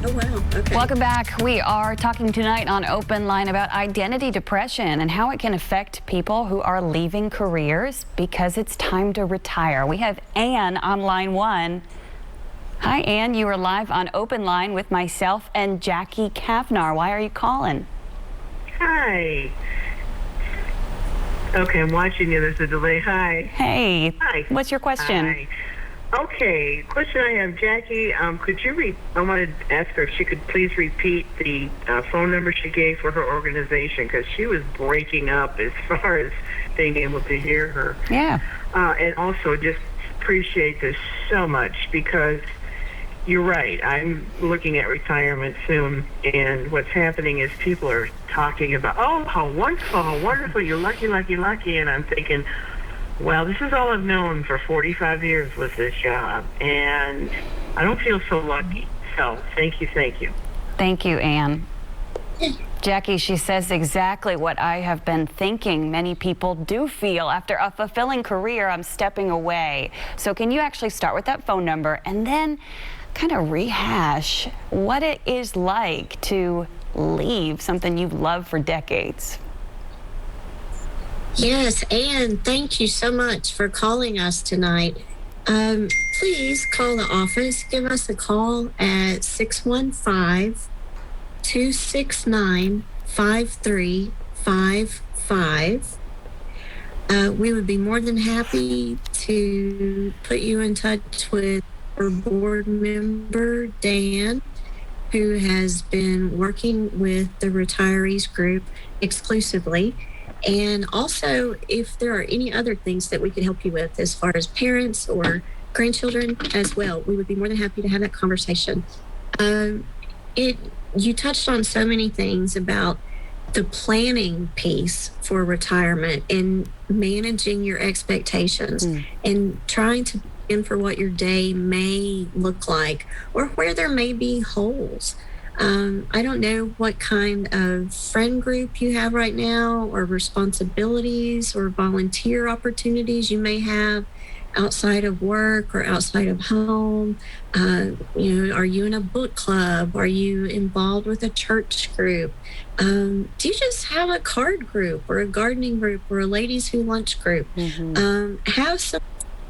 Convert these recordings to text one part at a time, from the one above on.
Oh, wow. Okay. Welcome back. We are talking tonight on Open Line about identity depression and how it can affect people who are leaving careers because it's time to retire. We have Ann on line 1. Hi, Ann. You are live on Open Line with myself and Jackie Cavnar. Why are you calling? Hi. Okay, I'm watching you. There's a delay. Hi. Hey. Hi. What's your question? Hi. Okay, question I have, Jackie. Could you I wanted to ask her if she could please repeat the phone number she gave for her organization, because she was breaking up as far as being able to hear her. Yeah. And also just appreciate this so much, because you're right. I'm looking at retirement soon, and what's happening is people are talking about, oh, how wonderful, you're lucky, and I'm thinking, well, this is all I've known for 45 years was this job, and I don't feel so lucky. So thank you. Thank you, Ann. Jackie, she says exactly what I have been thinking many people do feel. After a fulfilling career, I'm stepping away. So can you actually start with that phone number and then kind of rehash what it is like to leave something you've loved for decades? Yes, Ann, thank you so much for calling us tonight. Please call the office. Give us a call at 615-269-5355. We would be more than happy to put you in touch with our board member, Dan, who has been working with the retirees group exclusively. And also, if there are any other things that we could help you with as far as parents or grandchildren as well, we would be more than happy to have that conversation. You touched on so many things about the planning piece for retirement and managing your expectations and trying to plan for what your day may look like or where there may be holes. I don't know what kind of friend group you have right now or responsibilities or volunteer opportunities you may have outside of work or outside of home. Are you in a book club? Are you involved with a church group? Do you just have a card group or a gardening group or a ladies who lunch group? Have some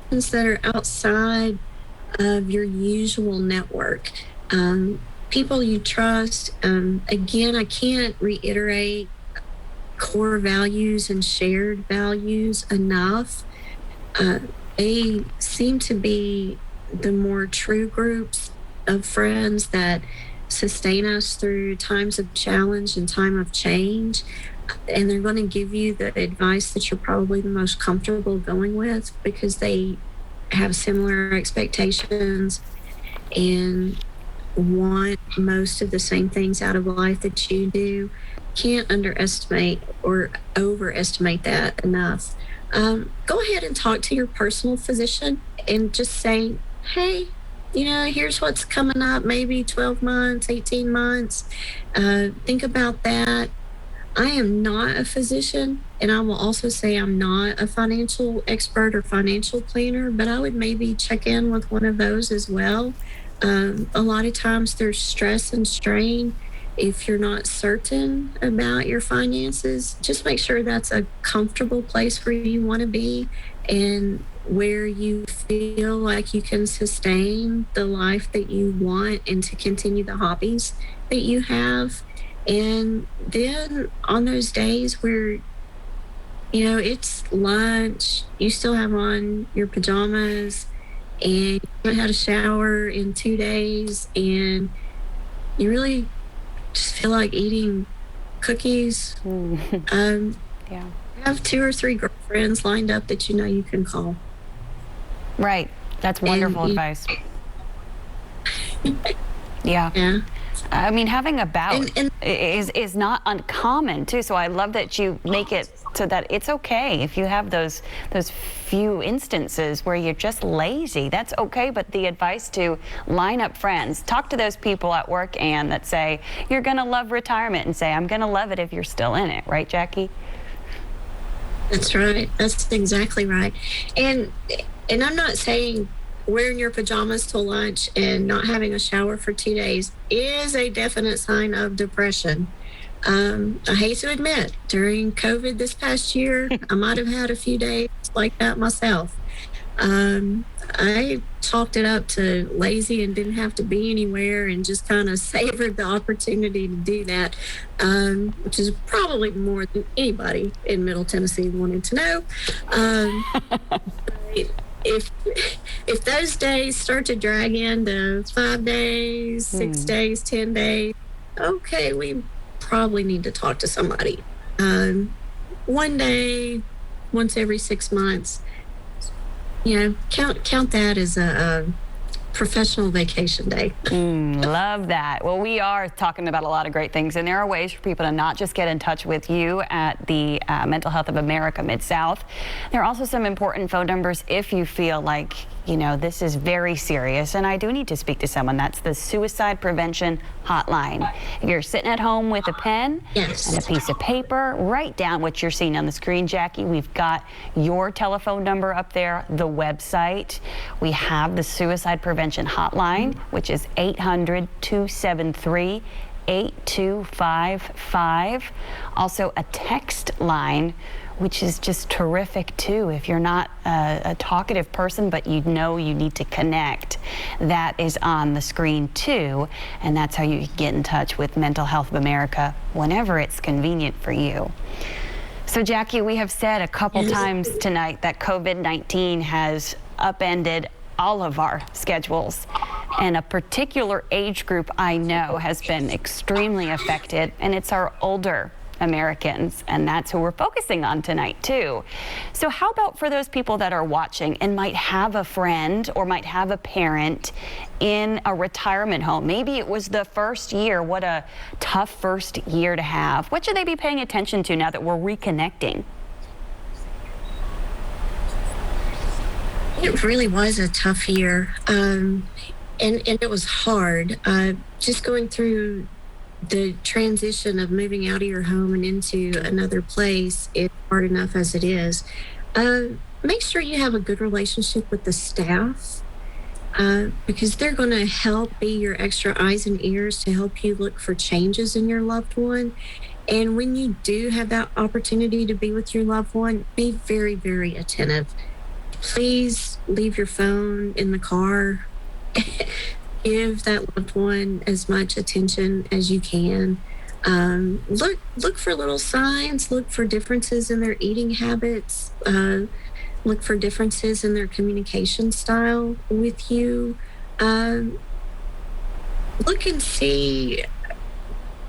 things that are outside of your usual network. People you trust. Again, I can't reiterate core values and shared values enough. They seem to be the more true groups of friends that sustain us through times of challenge and time of change. And they're going to give you the advice that you're probably the most comfortable going with because they have similar expectations and want most of the same things out of life that you do. Can't underestimate or overestimate that enough. Go ahead and talk to your personal physician and just say, hey, here's what's coming up, maybe 12 months, 18 months. Think about that. I am not a physician, and I will also say I'm not a financial expert or financial planner, but I would maybe check in with one of those as well. A lot of times there's stress and strain. If you're not certain about your finances, just make sure that's a comfortable place where you want to be and where you feel like you can sustain the life that you want and to continue the hobbies that you have. And then on those days where, it's lunch, you still have on your pajamas, and you haven't had a shower in 2 days, and you really just feel like eating cookies. Yeah. Have 2 or 3 girlfriends lined up that you can call. Right. That's wonderful advice. Yeah. I mean, having a bout is not uncommon too. So I love that you make it so that it's okay if you have those few instances where you're just lazy. That's okay. But the advice to line up friends, talk to those people at work, Ann, that say you're going to love retirement, and say I'm going to love it if you're still in it. Right, Jackie? That's right. That's exactly right. And I'm not saying wearing your pajamas to lunch and not having a shower for 2 days is a definite sign of depression. I hate to admit, during COVID this past year, I might have had a few days like that myself. I chalked it up to lazy and didn't have to be anywhere and just kind of savored the opportunity to do that, which is probably more than anybody in Middle Tennessee wanted to know. If those days start to drag into 5 days, 6 days, 10 days, okay, we probably need to talk to somebody. 1 day, once every 6 months, count that as a professional vacation day. Love that. Well, we are talking about a lot of great things, and there are ways for people to not just get in touch with you at the Mental Health of America Midsouth. There are also some important phone numbers if you feel like, this is very serious and I do need to speak to someone. That's the Suicide Prevention Hotline. If you're sitting at home with a pen and a piece of paper, write down what you're seeing on the screen, Jackie. We've got your telephone number up there, the website. We have the Suicide Prevention Hotline, which is 800-273-8255. Also a text line, which is just terrific too. If you're not a talkative person, but you need to connect, that is on the screen too. And that's how you can get in touch with Mental Health of America whenever it's convenient for you. So Jackie, we have said a couple times tonight that COVID-19 has upended all of our schedules, and a particular age group I know has been extremely affected, and it's our older Americans, and that's who we're focusing on tonight too. So how about for those people that are watching and might have a friend or might have a parent in a retirement home? Maybe it was the first year. What a tough first year to have. What should they be paying attention to now that we're reconnecting? It really was a tough year, and it was hard. Just going through the transition of moving out of your home and into another place is hard enough as it is. Make sure you have a good relationship with the staff, because they're going to help be your extra eyes and ears to help you look for changes in your loved one. And when you do have that opportunity to be with your loved one, be very, very attentive. Please leave your phone in the car. Give that loved one as much attention as you can. Look for little signs. Look for differences in their eating habits. Look for differences in their communication style with you. Look and see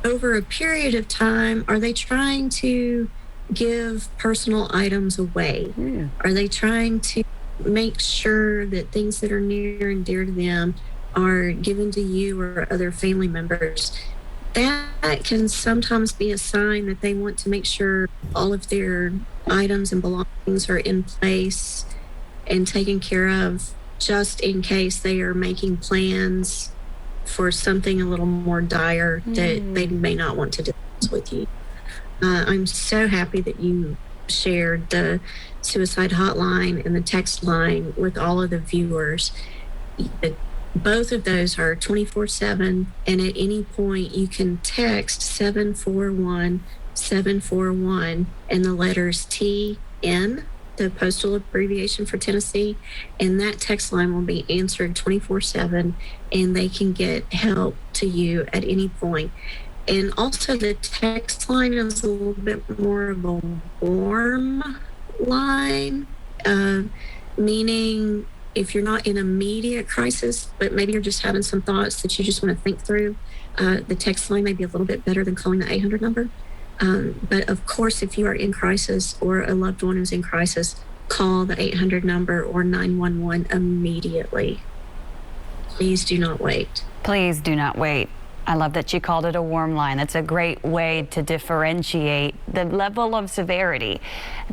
over a period of time, are they trying to give personal items away? Are they trying to make sure that things that are near and dear to them are given to you or other family members? That can sometimes be a sign that they want to make sure all of their items and belongings are in place and taken care of, just in case they are making plans for something a little more dire that they may not want to discuss with you. I'm so happy that you shared the suicide hotline and the text line with all of the viewers. Both of those are 24/7, and at any point you can text 741-741 and the letters TN, the postal abbreviation for Tennessee, and that text line will be answered 24/7, and they can get help to you at any point. And also the text line is a little bit more of a warm line, meaning if you're not in immediate crisis, but maybe you're just having some thoughts that you just want to think through, the text line may be a little bit better than calling the 800 number. But of course, if you are in crisis or a loved one is in crisis, call the 800 number or 911 immediately. Please do not wait. Please do not wait. I love that you called it a warm line. That's a great way to differentiate the level of severity.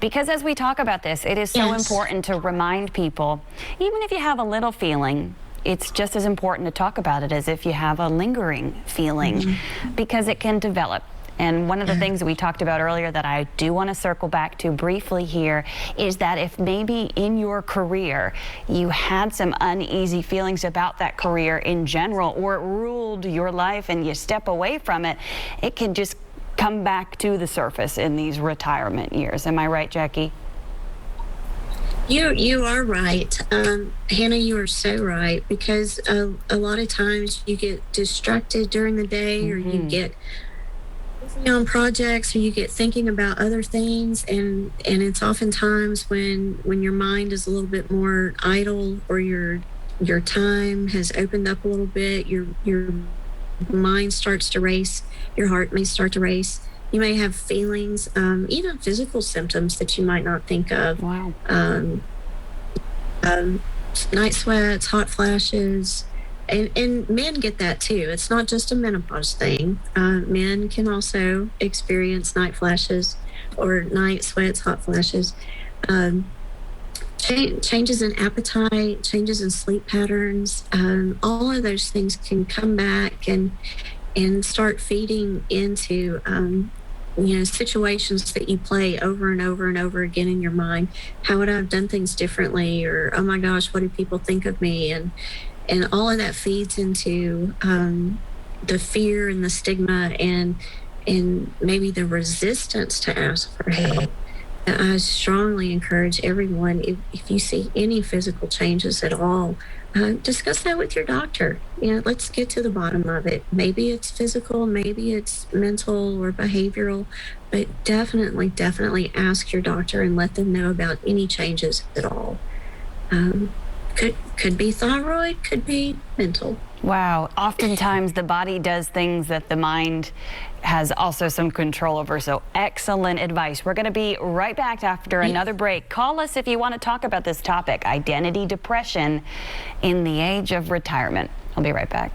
Because as we talk about this, it is so important to remind people, even if you have a little feeling, it's just as important to talk about it as if you have a lingering feeling, because it can develop. And one of the things that we talked about earlier that I do want to circle back to briefly here is that if maybe in your career you had some uneasy feelings about that career in general, or it ruled your life and you step away from it, it can just come back to the surface in these retirement years. Am I right, Jackie? You are right. Hannah, you are so right, because a lot of times you get distracted during the day, or you get busy on projects, or you get thinking about other things, and it's oftentimes when your mind is a little bit more idle, or your time has opened up a little bit, your mind starts to race, your heart may start to race. You may have feelings, even physical symptoms that you might not think of. Wow. Night sweats, hot flashes, and men get that too. It's not just a menopause thing. Men can also experience night flashes or night sweats, hot flashes. Changes in appetite, changes in sleep patterns. All of those things can come back and start feeding into situations that you play over and over and over again in your mind. How would I have done things differently? Or, oh my gosh, what do people think of me? And all of that feeds into the fear and the stigma and maybe the resistance to ask for help. I strongly encourage everyone, if you see any physical changes at all, discuss that with your doctor. Let's get to the bottom of it. Maybe it's physical, maybe it's mental or behavioral, but definitely ask your doctor and let them know about any changes at all. Could be thyroid, could be mental. Wow. Oftentimes the body does things that the mind has also some control over. So excellent advice. We're going to be right back after another break. Call us if you want to talk about this topic, identity depression in the age of retirement. I'll be right back.